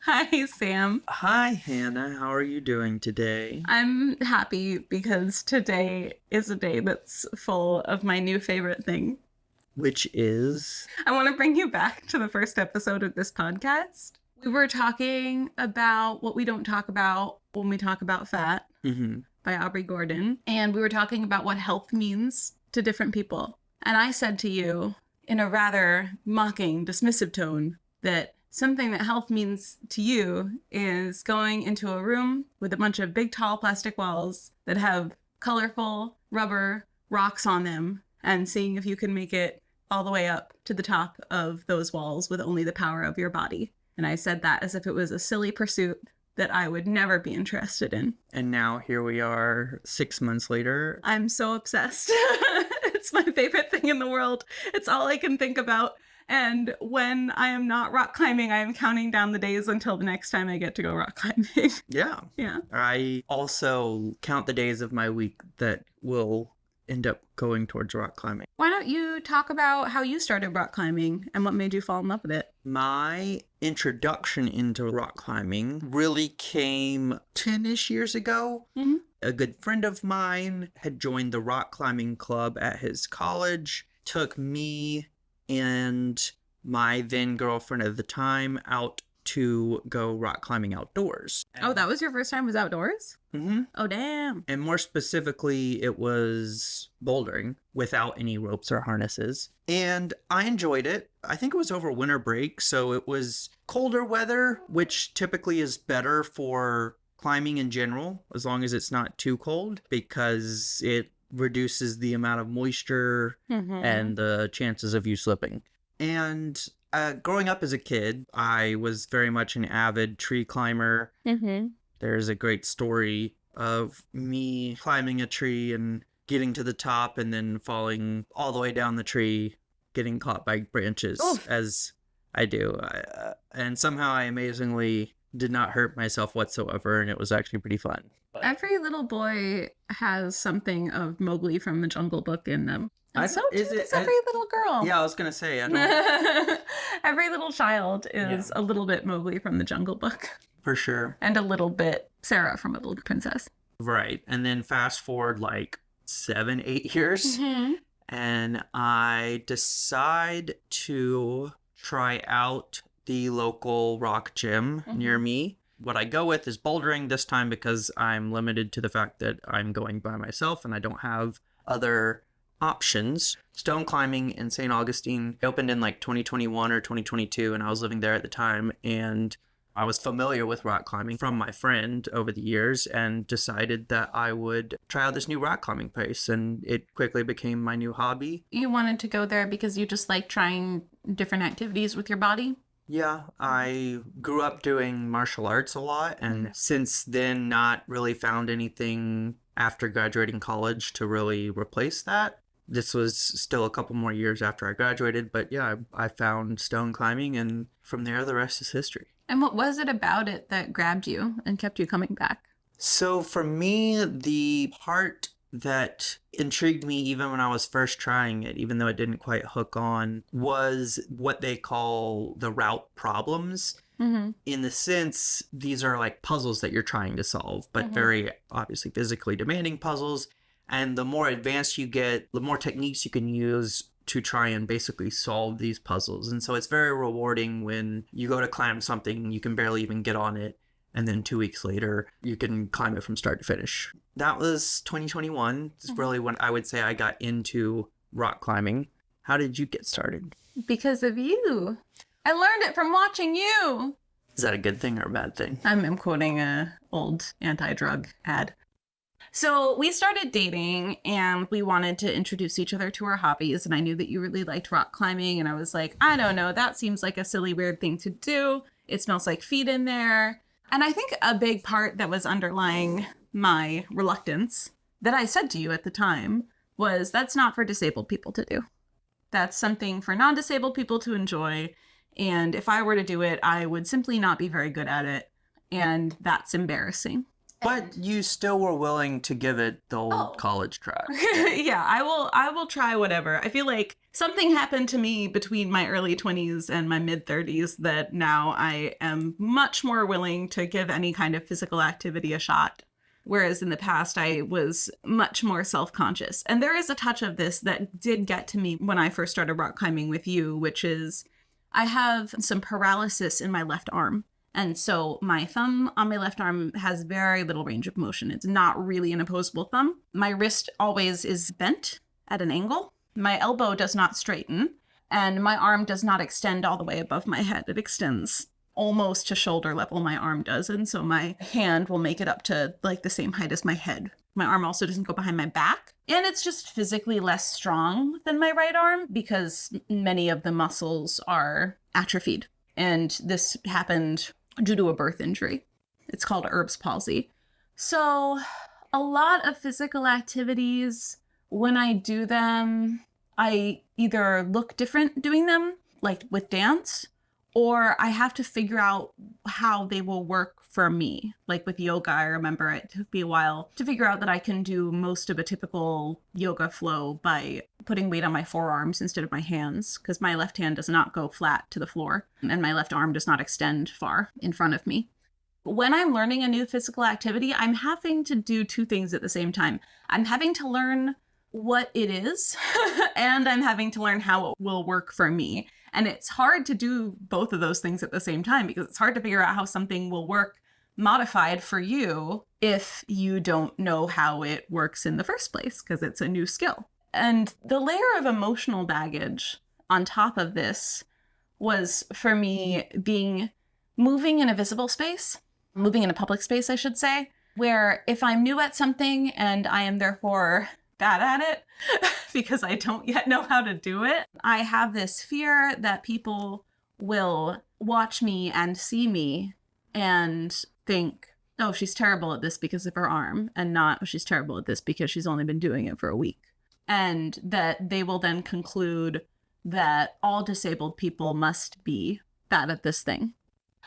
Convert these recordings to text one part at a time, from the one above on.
Hi, Sam. Hi, Hannah. How are you doing today? I'm happy because today is a day that's full of my new favorite thing. Which is? I want to bring you back to the first episode of this podcast. We were talking about what we don't talk about when we talk about fat by Aubrey Gordon. And we were talking about what health means to different people. And I said to you in a rather mocking, dismissive tone that something that health means to you is going into a room with a bunch of big, tall plastic walls that have colorful rubber rocks on them and seeing if you can make it all the way up to the top of those walls with only the power of your body. And I said that as if it was a silly pursuit that I would never be interested in. And now here we are 6 months later. I'm so obsessed. It's my favorite thing in the world. It's all I can think about. And when I am not rock climbing, I am counting down the days until the next time I get to go rock climbing. Yeah. Yeah. I also count the days of my week that will end up going towards rock climbing. Why don't you talk about how you started rock climbing and what made you fall in love with it? My introduction into rock climbing really came 10-ish years ago. Mm-hmm. A good friend of mine had joined the rock climbing club at his college, took me and my then girlfriend at the time out to go rock climbing outdoors. Oh, that was your first time was outdoors? Mm-hmm. Oh, damn. And more specifically, it was bouldering without any ropes or harnesses. And I enjoyed it. I think it was over winter break, so it was colder weather, which typically is better for climbing in general, as long as it's not too cold, because it reduces the amount of moisture and the chances of you slipping. And growing up as a kid, I was very much an avid tree climber. There's a great story of me climbing a tree and getting to the top and then falling all the way down the tree, getting caught by branches. Oof. As I do. And somehow I amazingly did not hurt myself whatsoever, and it was actually pretty fun. Every little boy has something of Mowgli from the Jungle Book in them. And so too does every little girl. Yeah, I was going to say, I don't... Every little child is a little bit Mowgli from the Jungle Book. For sure. And a little bit Sarah from A Little Princess. Right. And then fast forward like 7-8 years, and I decide to try out the local rock gym near me. What I go with is bouldering this time because I'm limited to the fact that I'm going by myself and I don't have other options. Stone climbing in St. Augustine opened in like 2021 or 2022, and I was living there at the time, and I was familiar with rock climbing from my friend over the years and decided that I would try out this new rock climbing place, and it quickly became my new hobby. You wanted to go there because you just like trying different activities with your body? Yeah, I grew up doing martial arts a lot, and since then not really found anything after graduating college to really replace that. This was still a couple more years after I graduated, but yeah, I found stone climbing, and from there the rest is history. And what was it about it that grabbed you and kept you coming back? So for me, the part that intrigued me even when I was first trying it, even though it didn't quite hook on, was what they call the route problems. In the sense, these are like puzzles that you're trying to solve, but very obviously physically demanding puzzles. And the more advanced you get, the more techniques you can use to try and basically solve these puzzles. And so it's very rewarding when you go to climb something, you can barely even get on it, and then 2 weeks later, you can climb it from start to finish. That was 2021. It's really when I would say I got into rock climbing. How did you get started? Because of you. I learned it from watching you. Is that a good thing or a bad thing? I'm quoting an old anti-drug ad. So we started dating and we wanted to introduce each other to our hobbies. And I knew that you really liked rock climbing. And I was like, I don't know, that seems like a silly, weird thing to do. It smells like feet in there. And I think a big part that was underlying my reluctance that I said to you at the time was that's not for disabled people to do. That's something for non-disabled people to enjoy. And if I were to do it, I would simply not be very good at it. And that's embarrassing. But you still were willing to give it the old college try. Yeah, I will try whatever. I feel like something happened to me between my early 20s and my mid 30s that now I am much more willing to give any kind of physical activity a shot. Whereas in the past, I was much more self-conscious. And there is a touch of this that did get to me when I first started rock climbing with you, which is I have some paralysis in my left arm. And so my thumb on my left arm has very little range of motion. It's not really an opposable thumb. My wrist always is bent at an angle. My elbow does not straighten. And my arm does not extend all the way above my head. It extends almost to shoulder level, my arm does. And so my hand will make it up to like the same height as my head. My arm also doesn't go behind my back. And it's just physically less strong than my right arm because many of the muscles are atrophied. And this happened due to a birth injury. It's called Erb's palsy. So a lot of physical activities, when I do them, I either look different doing them, like with dance, or I have to figure out how they will work for me. Like with yoga, I remember it took me a while to figure out that I can do most of a typical yoga flow by putting weight on my forearms instead of my hands, because my left hand does not go flat to the floor and my left arm does not extend far in front of me. When I'm learning a new physical activity, I'm having to do two things at the same time. I'm having to learn what it is and I'm having to learn how it will work for me. And it's hard to do both of those things at the same time because it's hard to figure out how something will work modified for you if you don't know how it works in the first place because it's a new skill. And the layer of emotional baggage on top of this was for me moving in a visible space, moving in a public space, I should say, where if I'm new at something and I am therefore bad at it because I don't yet know how to do it, I have this fear that people will watch me and see me and think, oh, she's terrible at this because of her arm, and not, oh, she's terrible at this because she's only been doing it for a week. And that they will then conclude that all disabled people must be bad at this thing.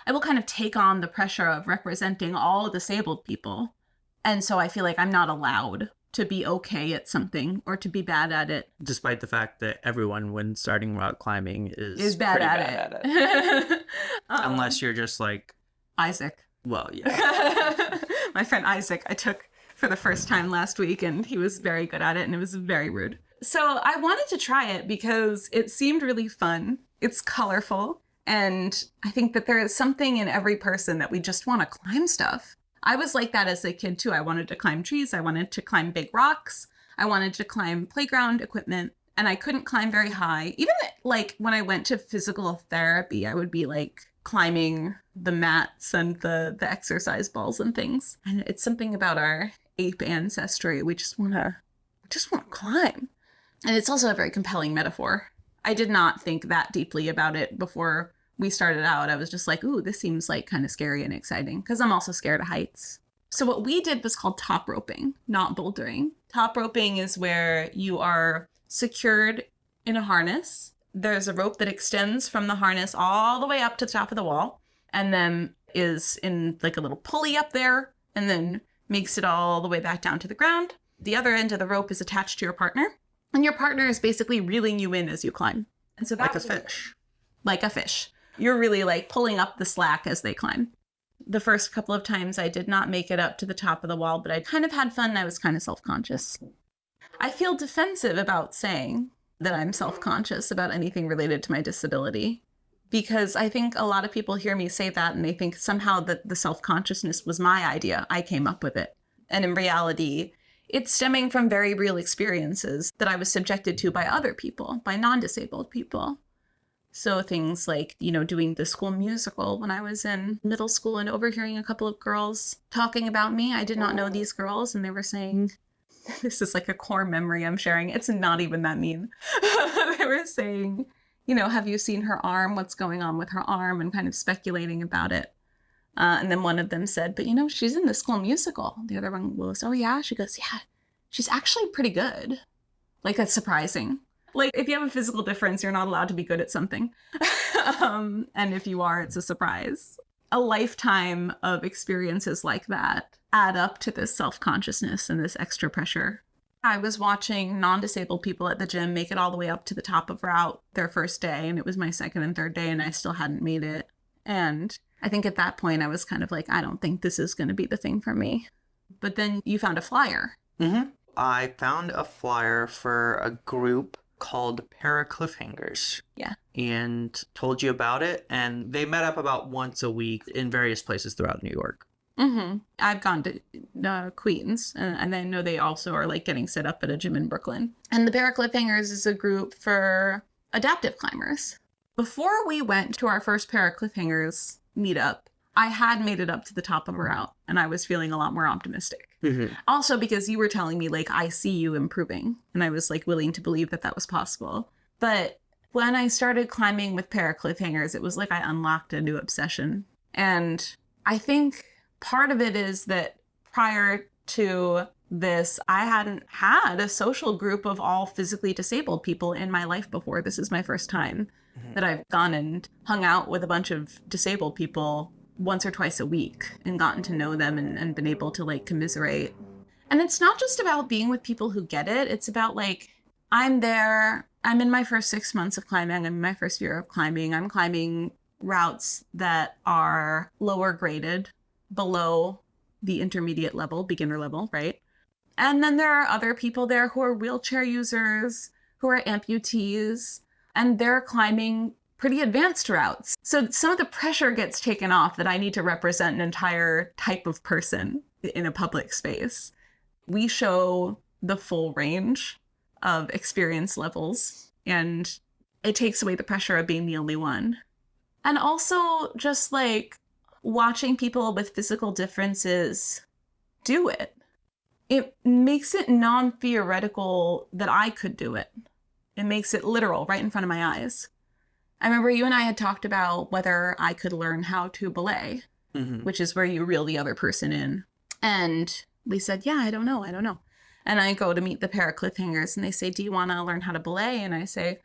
I will kind of take on the pressure of representing all disabled people. And so I feel like I'm not allowed to be okay at something or to be bad at it. Despite the fact that everyone when starting rock climbing is bad at it. Unless you're just like... Isaac. Well, yeah. My friend Isaac, I took for the first time last week and he was very good at it and it was very rude. So I wanted to try it because it seemed really fun. It's colorful. And I think that there is something in every person that we just want to climb stuff. I was like that as a kid too. I wanted to climb trees. I wanted to climb big rocks. I wanted to climb playground equipment. And I couldn't climb very high. Even like when I went to physical therapy, I would be like climbing the mats and the exercise balls and things. And it's something about our ape ancestry. We just want to climb. And it's also a very compelling metaphor. I did not think that deeply about it before we started out. I was just like, ooh, this seems like kind of scary and exciting because I'm also scared of heights. So what we did was called top roping, not bouldering. Top roping is where you are secured in a harness. There's a rope that extends from the harness all the way up to the top of the wall and then is in like a little pulley up there and then makes it all the way back down to the ground. The other end of the rope is attached to your partner and your partner is basically reeling you in as you climb. And so like a fish. Like a fish. You're really like pulling up the slack as they climb. The first couple of times I did not make it up to the top of the wall, but I kind of had fun and I was kind of self-conscious. I feel defensive about saying that I'm self-conscious about anything related to my disability because I think a lot of people hear me say that and they think somehow that the self-consciousness was my idea. I came up with it. And in reality, it's stemming from very real experiences that I was subjected to by other people, by non-disabled people. So things like, doing the school musical when I was in middle school and overhearing a couple of girls talking about me. I did not know these girls and they were saying, this is like a core memory I'm sharing. It's not even that mean. They were saying, have you seen her arm? What's going on with her arm? And kind of speculating about it. And then one of them said, but she's in the school musical. The other one was, oh yeah? She goes, yeah, she's actually pretty good. Like, that's surprising. Like, if you have a physical difference, you're not allowed to be good at something. And if you are, it's a surprise. a lifetime of experiences like that add up to this self-consciousness and this extra pressure. I was watching non-disabled people at the gym make it all the way up to the top of route their first day, and it was my second and third day, and I still hadn't made it. And I think at that point I was kind of like, I don't think this is going to be the thing for me. But then you found a flyer. Mm-hmm. I found a flyer for a group called Cliffhangers. Yeah. And told you about it. And they met up about once a week in various places throughout New York. Mm-hmm. I've gone to Queens, and I know they also are like getting set up at a gym in Brooklyn. And the Cliffhangers is a group for adaptive climbers. Before we went to our first Cliffhangers meetup, I had made it up to the top of a route, and I was feeling a lot more optimistic. Mm-hmm. Also because you were telling me, like, I see you improving, and I was, like, willing to believe that that was possible. But when I started climbing with Cliffhangers, it was like I unlocked a new obsession. And I think part of it is that prior to this, I hadn't had a social group of all physically disabled people in my life before. This is my first time that I've gone and hung out with a bunch of disabled people once or twice a week and gotten to know them and been able to like commiserate. And it's not just about being with people who get it. It's about like, I'm there, I'm in my first 6 months of climbing, I'm in my first year of climbing, I'm climbing routes that are lower graded, below the intermediate level, beginner level, right? And then there are other people there who are wheelchair users, who are amputees, and they're climbing pretty advanced routes. So some of the pressure gets taken off that I need to represent an entire type of person in a public space. We show the full range of experience levels, and it takes away the pressure of being the only one. And also just like watching people with physical differences do it. It makes it non-theoretical that I could do it. It makes it literal right in front of my eyes. I remember you and I had talked about whether I could learn how to belay, which is where you reel the other person in. And we said, yeah, I don't know. And I go to meet the Cliffhangers and they say, do you want to learn how to belay? And I say,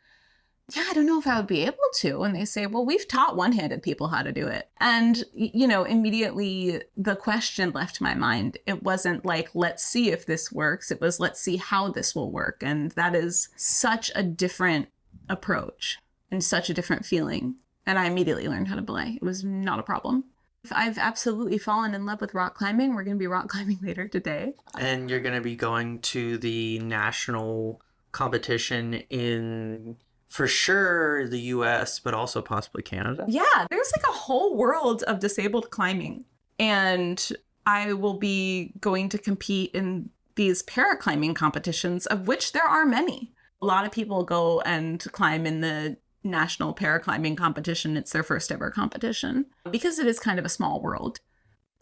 yeah, I don't know if I would be able to. And they say, well, we've taught one-handed people how to do it. And, you know, immediately the question left my mind. It wasn't like, let's see if this works. It was, let's see how this will work. And that is such a different approach and such a different feeling. And I immediately learned how to belay. It was not a problem. I've absolutely fallen in love with rock climbing. We're going to be rock climbing later today. And you're going to be going to the national competition in, for sure, the US, but also possibly Canada. Yeah, there's like a whole world of disabled climbing. And I will be going to compete in these paraclimbing competitions, of which there are many. A lot of people go and climb in the national paraclimbing competition. It's their first ever competition because it is kind of a small world.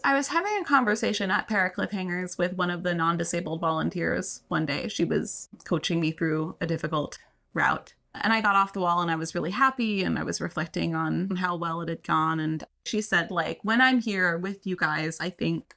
I was having a conversation at Cliffhangers with one of the non-disabled volunteers one day. She was coaching me through a difficult route. And I got off the wall and I was really happy and I was reflecting on how well it had gone. And she said, like, when I'm here with you guys, I think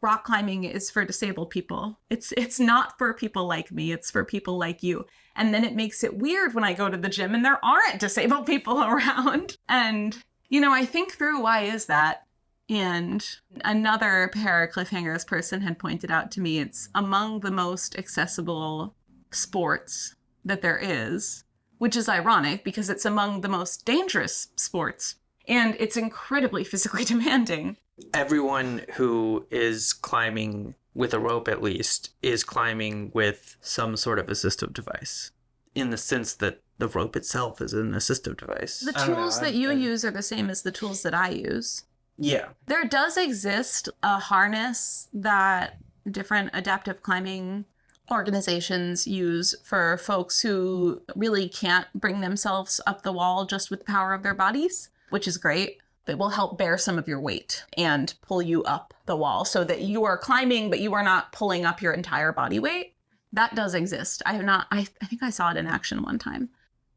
rock climbing is for disabled people. It's not for people like me. It's for people like you. And then it makes it weird when I go to the gym and there aren't disabled people around. And, you know, I think through why is that? And another Cliffhangers person had pointed out to me, it's among the most accessible sports that there is, which is ironic because it's among the most dangerous sports. And it's incredibly physically demanding. Everyone who is climbing with a rope, at least, is climbing with some sort of assistive device, in the sense that the rope itself is an assistive device. The tools that you use are the same as the tools that I use. Yeah. There does exist a harness that different adaptive climbing organizations use for folks who really can't bring themselves up the wall just with the power of their bodies, which is great. It will help bear some of your weight and pull you up the wall so that you are climbing, but you are not pulling up your entire body weight. That does exist. I think I saw it in action one time.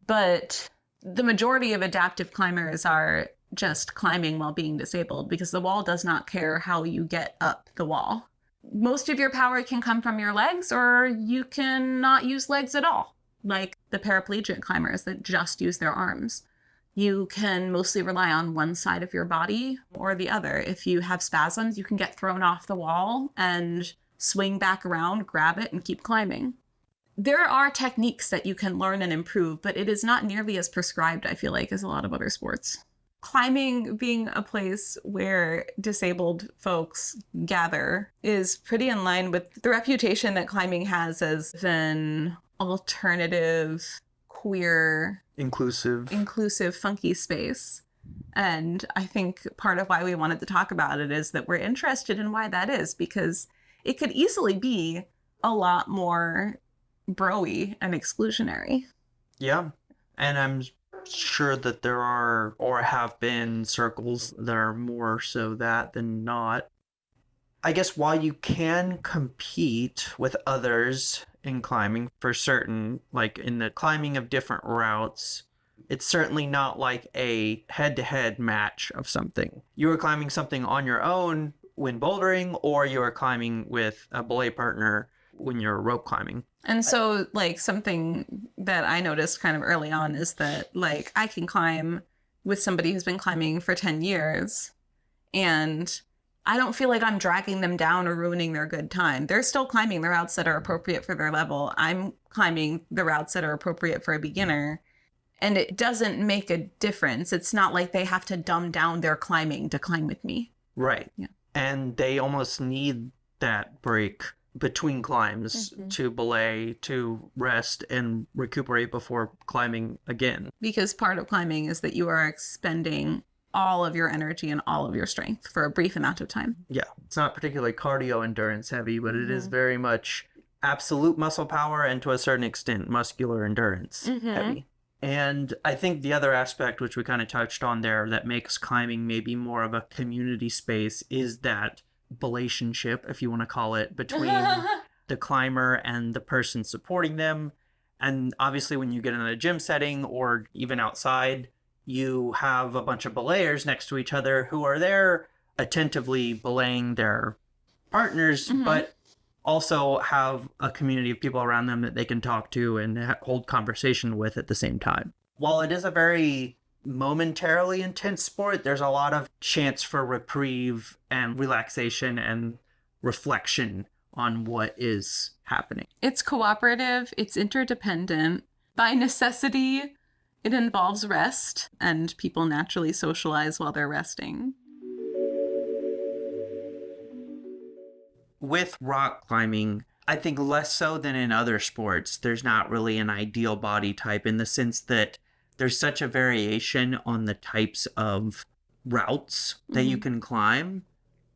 But the majority of adaptive climbers are just climbing while being disabled because the wall does not care how you get up the wall. Most of your power can come from your legs, or you can not use legs at all, like the paraplegic climbers that just use their arms. You can mostly rely on one side of your body or the other. If you have spasms, you can get thrown off the wall and swing back around, grab it, and keep climbing. There are techniques that you can learn and improve, but it is not nearly as prescribed, I feel like, as a lot of other sports. Climbing being a place where disabled folks gather is pretty in line with the reputation that climbing has as an alternative, queer, inclusive, funky space. And I think part of why we wanted to talk about it is that we're interested in why that is, because it could easily be a lot more bro-y and exclusionary. Yeah. And I'm sure that there are or have been circles that are more so that than not. I guess while you can compete with others in climbing for certain, like in the climbing of different routes, it's certainly not like a head-to-head match of something. You are climbing something on your own when bouldering, or you are climbing with a belay partner when you're rope climbing. And so, like, something that I noticed kind of early on is that, like, I can climb with somebody who's been climbing for 10 years, and I don't feel like I'm dragging them down or ruining their good time. They're still climbing the routes that are appropriate for their level. I'm climbing the routes that are appropriate for a beginner, and it doesn't make a difference. It's not like they have to dumb down their climbing to climb with me. Right. Yeah. And they almost need that break between climbs to belay, to rest and recuperate before climbing again. Because part of climbing is that you are expending all of your energy and all of your strength for a brief amount of time. Yeah. It's not particularly cardio endurance heavy, but it is very much absolute muscle power and to a certain extent muscular endurance heavy. And I think the other aspect, which we kind of touched on there, that makes climbing maybe more of a community space is that relationship, if you want to call it, between the climber and the person supporting them. And obviously when you get in a gym setting or even outside, you have a bunch of belayers next to each other who are there attentively belaying their partners, but also have a community of people around them that they can talk to and hold conversation with at the same time. While it is a very momentarily intense sport, there's a lot of chance for reprieve and relaxation and reflection on what is happening. It's cooperative, it's interdependent. By necessity, it involves rest, and people naturally socialize while they're resting. With rock climbing, I think less so than in other sports, there's not really an ideal body type in the sense that there's such a variation on the types of routes that you can climb,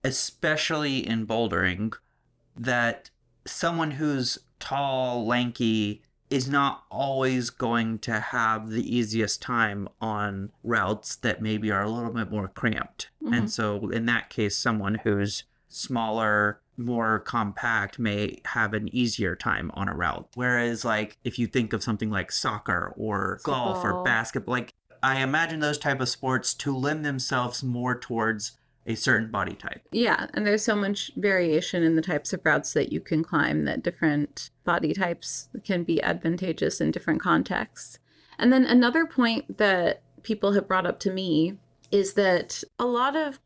especially in bouldering, that someone who's tall, lanky, is not always going to have the easiest time on routes that maybe are a little bit more cramped. And so in that case, someone who's smaller, more compact may have an easier time on a route. Whereas, like, if you think of something like soccer or golf or basketball, like, I imagine those type of sports to lend themselves more towards a certain body type. Yeah, and there's so much variation in the types of routes that you can climb that different body types can be advantageous in different contexts. And then another point that people have brought up to me is that a lot of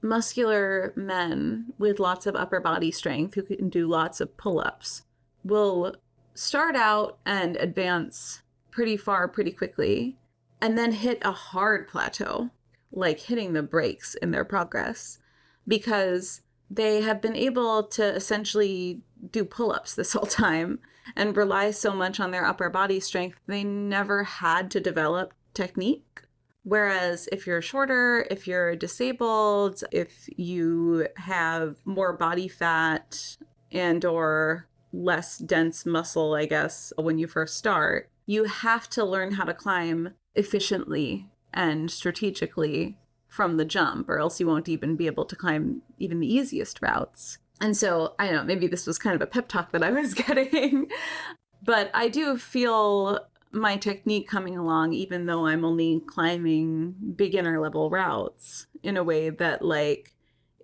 muscular men with lots of upper body strength who can do lots of pull-ups will start out and advance pretty far pretty quickly and then hit a hard plateau, like hitting the brakes in their progress, because they have been able to essentially do pull-ups this whole time and rely so much on their upper body strength, they never had to develop technique. Whereas if you're shorter, if you're disabled, if you have more body fat and or less dense muscle, I guess, when you first start, you have to learn how to climb efficiently and strategically from the jump, or else you won't even be able to climb even the easiest routes. And so, I don't know, maybe this was kind of a pep talk that I was getting, but I do feel my technique coming along, even though I'm only climbing beginner level routes, in a way that, like,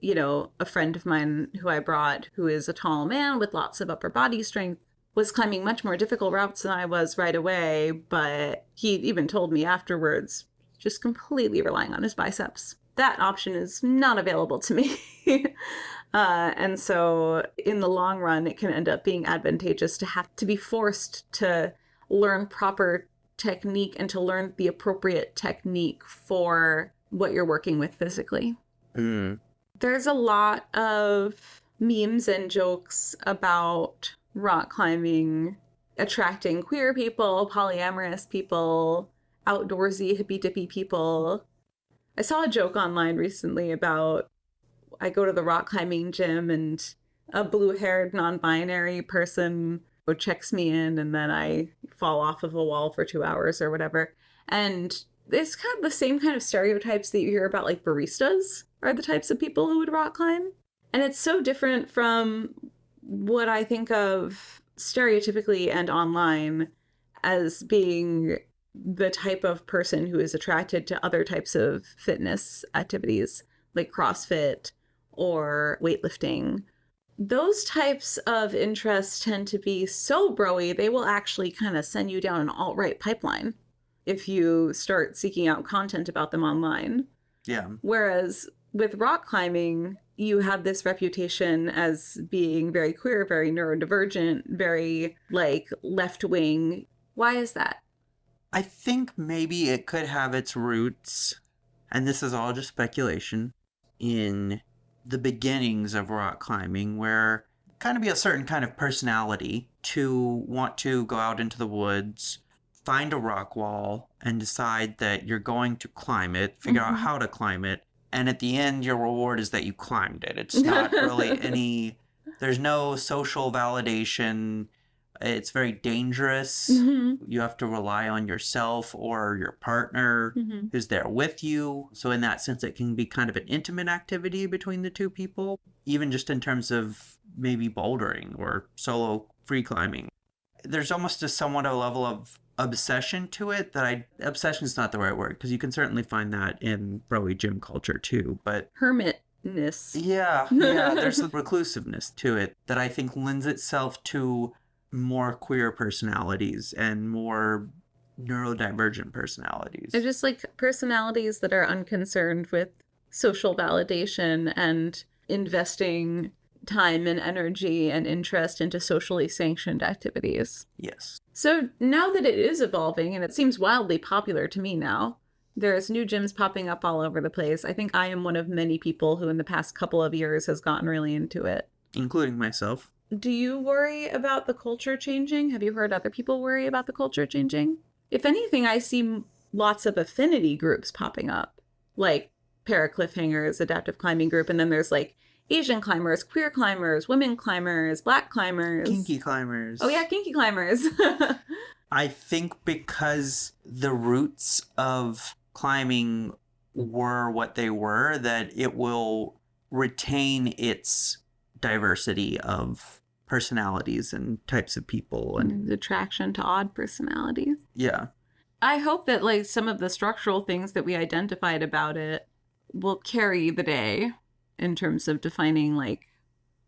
you know, a friend of mine who I brought, who is a tall man with lots of upper body strength, was climbing much more difficult routes than I was right away, but he even told me afterwards, just completely relying on his biceps. That option is not available to me. And so in the long run, it can end up being advantageous to have to be forced to learn proper technique and to learn the appropriate technique for what you're working with physically. There's a lot of memes and jokes about rock climbing attracting queer people, polyamorous people, outdoorsy, hippy-dippy people. I saw a joke online recently about I go to the rock climbing gym and a blue-haired non-binary person checks me in and then I fall off of a wall for 2 hours or whatever. And it's kind of the same kind of stereotypes that you hear about, like baristas are the types of people who would rock climb. And it's so different from what I think of stereotypically and online as being the type of person who is attracted to other types of fitness activities like CrossFit or weightlifting. Those types of interests tend to be so bro-y, they will actually kind of send you down an alt-right pipeline if you start seeking out content about them online. Yeah. Whereas with rock climbing, you have this reputation as being very queer, very neurodivergent, very like left-wing. Why is that? I think maybe it could have its roots, and this is all just speculation, in the beginnings of rock climbing, where kind of be a certain kind of personality to want to go out into the woods, find a rock wall, and decide that you're going to climb it, figure out how to climb it, and at the end, your reward is that you climbed it. It's not really there's no social validation. It's very dangerous. You have to rely on yourself or your partner who's there with you. So in that sense, it can be kind of an intimate activity between the two people, even just in terms of maybe bouldering or solo free climbing. There's almost a somewhat a level of obsession to it obsession is not the right word, because you can certainly find that in bro-y gym culture too, but hermitness. Yeah, there's a reclusiveness to it that I think lends itself to more queer personalities and more neurodivergent personalities. They're just like personalities that are unconcerned with social validation and investing time and energy and interest into socially sanctioned activities. Yes. So now that it is evolving, and it seems wildly popular to me now, there's new gyms popping up all over the place. I think I am one of many people who in the past couple of years has gotten really into it. Including myself. Do you worry about the culture changing? Have you heard other people worry about the culture changing? If anything, I see lots of affinity groups popping up, like Para Cliffhangers, Adaptive Climbing Group, and then there's like Asian climbers, queer climbers, women climbers, black climbers. Kinky climbers. Oh yeah, kinky climbers. I think because the roots of climbing were what they were, that it will retain its diversity of personalities and types of people and attraction to odd personalities. Yeah. I hope that like some of the structural things that we identified about it will carry the day in terms of defining like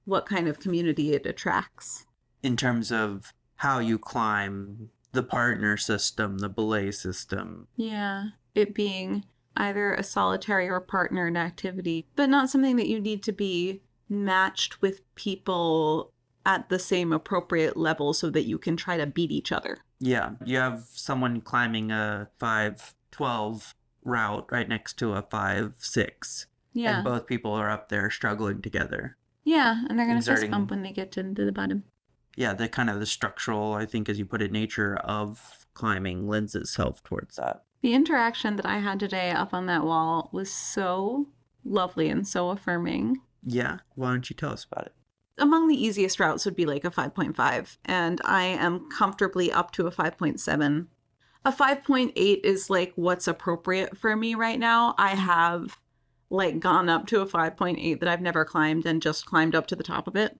what kind of community it attracts. In terms of how you climb, the partner system, the belay system. Yeah. It being either a solitary or partnered activity, but not something that you need to be matched with people at the same appropriate level so that you can try to beat each other. Yeah, you have someone climbing a 5:12 route right next to a 5:6. Yeah. And both people are up there struggling together. Yeah, and they're going to fist bump when they get to the bottom. Yeah, the kind of the structural, I think, as you put it, nature of climbing lends itself towards that. The interaction that I had today up on that wall was so lovely and so affirming. Yeah, why don't you tell us about it? Among the easiest routes would be like a 5.5, and I am comfortably up to a 5.7. A 5.8 is like what's appropriate for me right now. I have like gone up to a 5.8 that I've never climbed and just climbed up to the top of it,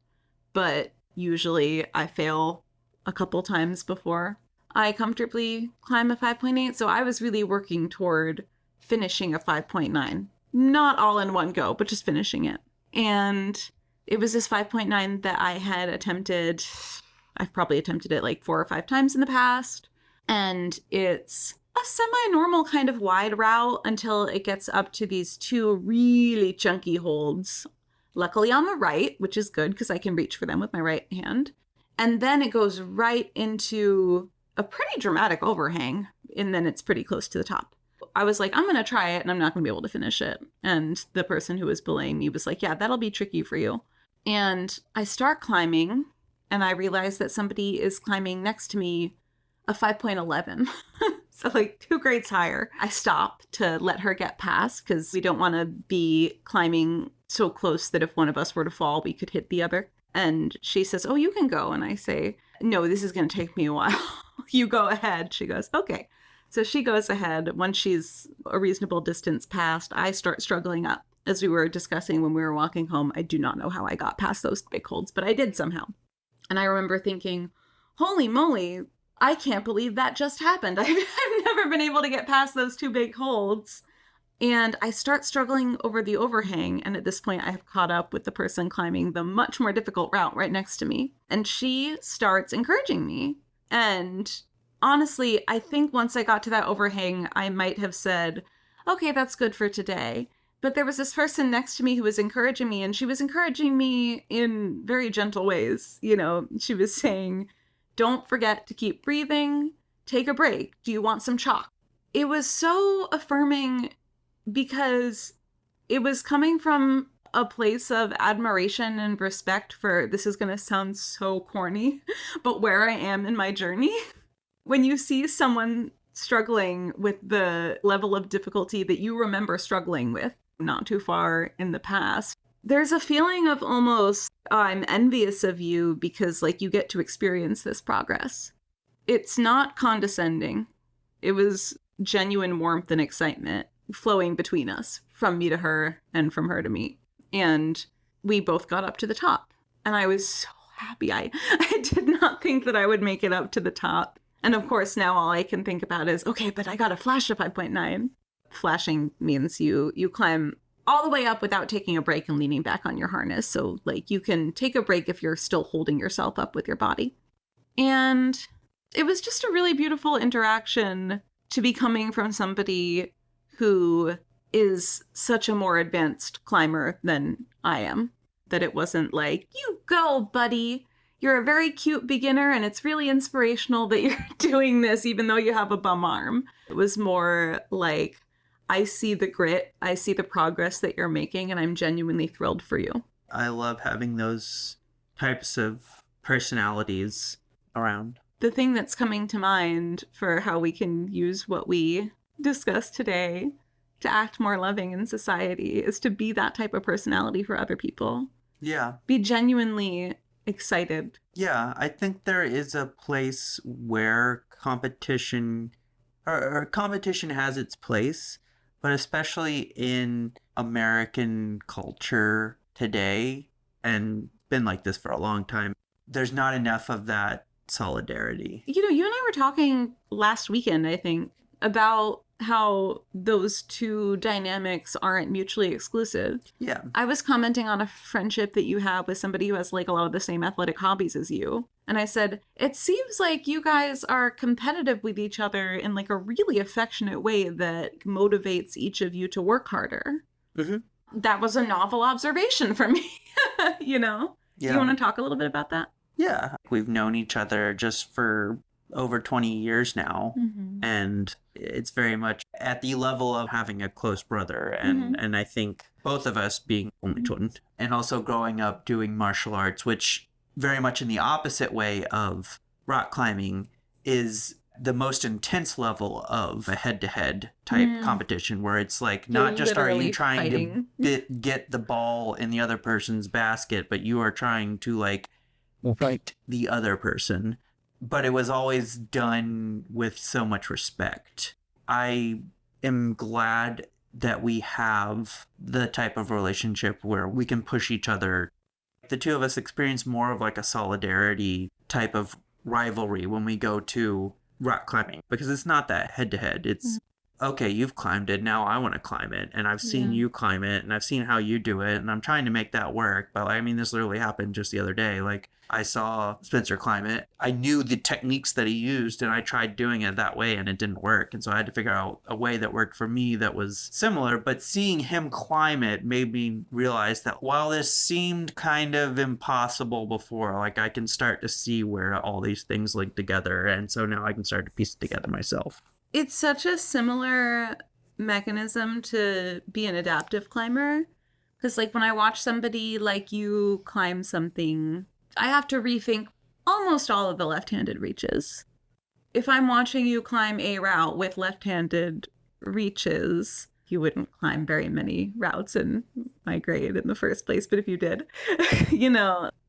but usually I fail a couple times before I comfortably climb a 5.8, so I was really working toward finishing a 5.9. Not all in one go, but just finishing it. And it was this 5.9 that I had attempted. I've probably attempted it like 4 or 5 times in the past. And it's a semi-normal kind of wide route until it gets up to these two really chunky holds. Luckily on the right, which is good because I can reach for them with my right hand. And then it goes right into a pretty dramatic overhang, and then it's pretty close to the top. I was like, I'm going to try it, and I'm not going to be able to finish it. And the person who was belaying me was like, yeah, that'll be tricky for you. And I start climbing, and I realize that somebody is climbing next to me a 5.11. So like 2 grades higher. I stop to let her get past because we don't want to be climbing so close that if one of us were to fall, we could hit the other. And she says, oh, you can go. And I say, no, this is going to take me a while. You go ahead. She goes, okay. So she goes ahead. Once she's a reasonable distance past, I start struggling up. As we were discussing when we were walking home, I do not know how I got past those big holds, but I did somehow. And I remember thinking, holy moly, I can't believe that just happened. I've never been able to get past those 2 big holds. And I start struggling over the overhang. And at this point, I have caught up with the person climbing the much more difficult route right next to me. And she starts encouraging me. And honestly, I think once I got to that overhang, I might have said, okay, that's good for today. But there was this person next to me who was encouraging me, and she was encouraging me in very gentle ways. You know, she was saying, don't forget to keep breathing, take a break. Do you want some chalk? It was so affirming because it was coming from a place of admiration and respect for, this is going to sound so corny, but where I am in my journey. When you see someone struggling with the level of difficulty that you remember struggling with not too far in the past, there's a feeling of almost, I'm envious of you because like you get to experience this progress. It's not condescending. It was genuine warmth and excitement flowing between us, from me to her and from her to me. And we both got up to the top. And I was so happy. I did not think that I would make it up to the top. And of course, now all I can think about is, okay, but I got to flash to 5.9. Flashing means you climb all the way up without taking a break and leaning back on your harness. So like you can take a break if you're still holding yourself up with your body. And it was just a really beautiful interaction to be coming from somebody who is such a more advanced climber than I am. That it wasn't like, you go, buddy. You're a very cute beginner, and it's really inspirational that you're doing this, even though you have a bum arm. It was more like, I see the grit, I see the progress that you're making, and I'm genuinely thrilled for you. I love having those types of personalities around. The thing that's coming to mind for how we can use what we discussed today to act more loving in society is to be that type of personality for other people. Yeah. Be genuinely excited. Yeah, I think there is a place where competition or competition has its place, but especially in American culture today, and been like this for a long time, there's not enough of that solidarity. You know, you and I were talking last weekend, I think, about how those two dynamics aren't mutually exclusive. Yeah. I was commenting on a friendship that you have with somebody who has like a lot of the same athletic hobbies as you. And I said, it seems like you guys are competitive with each other in like a really affectionate way that motivates each of you to work harder. Mm-hmm. That was a novel observation for me, you know? Yeah. You want to talk a little bit about that? Yeah. We've known each other just for over 20 years now. Mm-hmm. And it's very much at the level of having a close brother. And I think both of us being only children and also growing up doing martial arts, which very much in the opposite way of rock climbing is the most intense level of a head-to-head type competition where it's like not just are you trying to get the ball in the other person's basket, but you are trying to like beat the other person. But it was always done with so much respect. I am glad that we have the type of relationship where we can push each other. The two of us experience more of like a solidarity type of rivalry when we go to rock climbing because it's not that head to head. It's okay, you've climbed it. Now I want to climb it. And I've seen you climb it and I've seen how you do it. And I'm trying to make that work. But I mean, this literally happened just the other day. Like, I saw Spencer climb it. I knew the techniques that he used and I tried doing it that way and it didn't work. And so I had to figure out a way that worked for me that was similar. But seeing him climb it made me realize that while this seemed kind of impossible before, like, I can start to see where all these things link together. And so now I can start to piece it together myself. It's such a similar mechanism to be an adaptive climber. Because, like, when I watch somebody like you climb something, I have to rethink almost all of the left-handed reaches. If I'm watching you climb a route with left-handed reaches, you wouldn't climb very many routes in my grade in the first place, but if you did,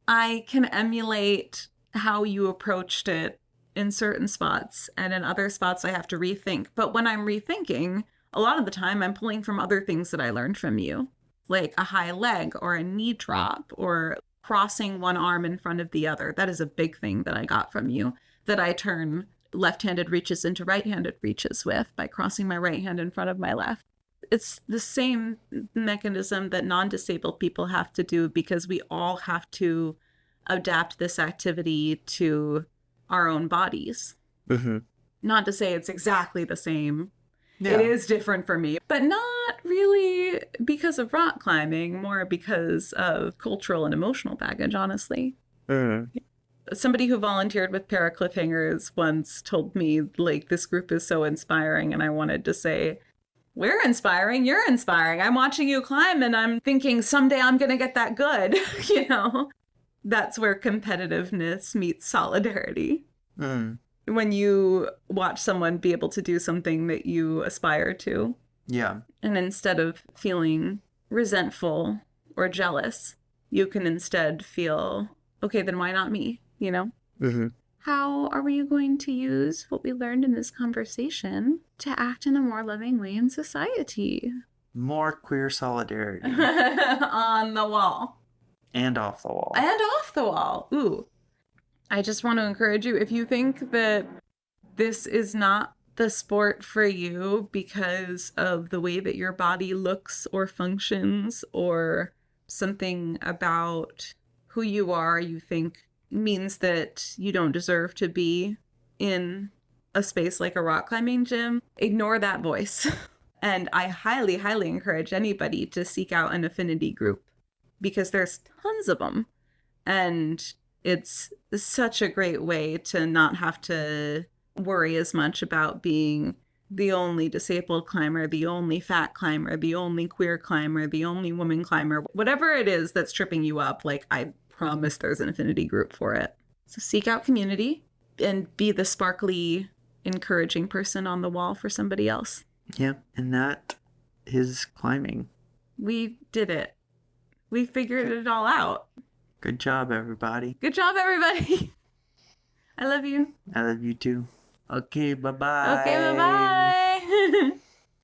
I can emulate how you approached it in certain spots, and in other spots I have to rethink. But when I'm rethinking, a lot of the time I'm pulling from other things that I learned from you, like a high leg or a knee drop or crossing one arm in front of the other. That is a big thing that I got from you, that I turn left-handed reaches into right-handed reaches with by crossing my right hand in front of my left. It's the same mechanism that non-disabled people have to do, because we all have to adapt this activity to our own bodies. Mm-hmm. Not to say it's exactly the same. Yeah. It is different for me, but not really because of rock climbing, more because of cultural and emotional baggage, honestly. Mm-hmm. Somebody who volunteered with Para Cliffhangers once told me, like, this group is so inspiring, and I wanted to say, we're inspiring, you're inspiring. I'm watching you climb and I'm thinking someday I'm going to get that good, That's where competitiveness meets solidarity. Mm. When you watch someone be able to do something that you aspire to. Yeah. And instead of feeling resentful or jealous, you can instead feel, okay, then why not me, Mm-hmm. How are we going to use what we learned in this conversation to act in a more loving way in society? More queer solidarity. On the wall. And off the wall. And off the wall. Ooh. I just want to encourage you, if you think that this is not the sport for you because of the way that your body looks or functions, or something about who you are you think means that you don't deserve to be in a space like a rock climbing gym, ignore that voice. And I highly, highly encourage anybody to seek out an affinity group, because there's tons of them. And it's such a great way to not have to worry as much about being the only disabled climber, the only fat climber, the only queer climber, the only woman climber, whatever it is that's tripping you up. Like, I promise there's an affinity group for it. So seek out community and be the sparkly, encouraging person on the wall for somebody else. Yep, and that is climbing. We did it. We figured it all out. Good job, everybody. Good job, everybody. I love you. I love you too. Okay, bye-bye. Okay, bye-bye.